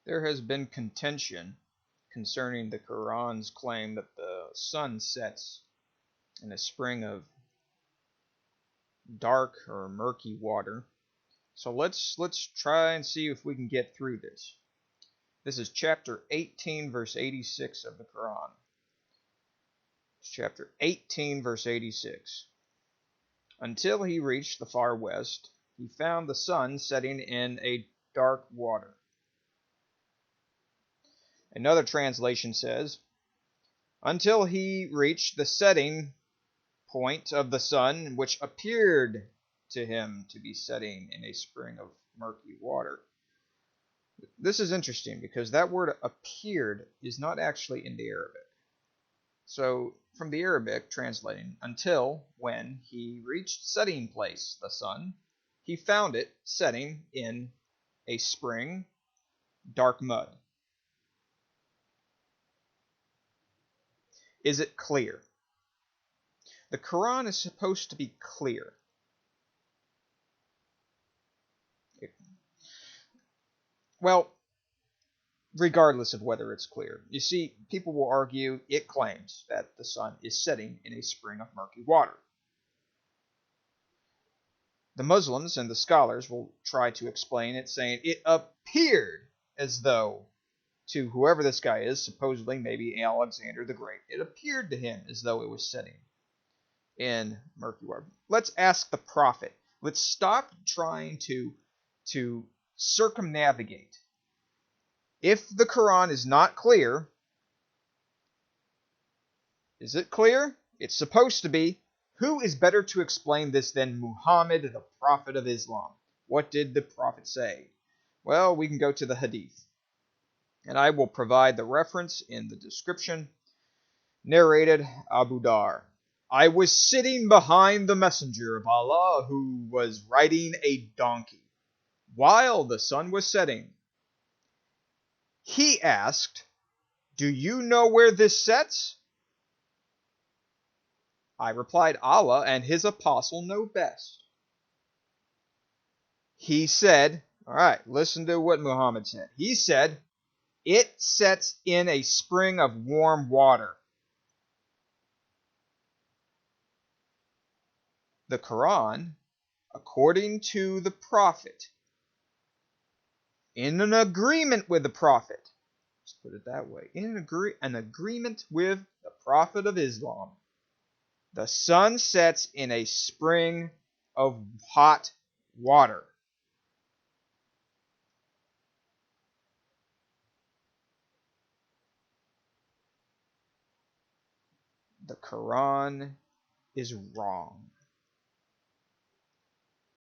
There has been contention concerning the Qur'an's claim that the sun sets in a spring of dark or murky water. So let's try and see if we can get through this. This is chapter 18, verse 86 of the Qur'an. It's chapter 18, verse 86. Until he reached the far west, he found the sun setting in a dark water. Another translation says, until he reached the setting point of the sun, which appeared to him to be setting in a spring of murky water. This is interesting because that word appeared is not actually in the Arabic. So from the Arabic, translating, until when he reached setting place, the sun, he found it setting in a spring, dark mud. Is it clear? The Quran is supposed to be clear. Well, regardless of whether it's clear. You see, people will argue it claims that the sun is setting in a spring of murky water. The Muslims and the scholars will try to explain it, saying it appeared as though to whoever this guy is, supposedly maybe Alexander the Great, it appeared to him as though it was setting in murky water. Let's ask the prophet. Let's stop trying to circumnavigate. If the Quran is not clear, is it clear? It's supposed to be. Who is better to explain this than Muhammad, the prophet of Islam? What did the prophet say? Well, we can go to the Hadith. And I will provide the reference in the description. Narrated Abu Dar. I was sitting behind the messenger of Allah who was riding a donkey while the sun was setting. He asked, do you know where this sets? I replied, Allah and his apostle know best. He said, all right, listen to what Muhammad said. He said, it sets in a spring of warm water. The Quran, according to the prophet, in an agreement with the prophet, let's put it that way, in an agreement with the prophet of Islam, the sun sets in a spring of hot water. The Quran is wrong.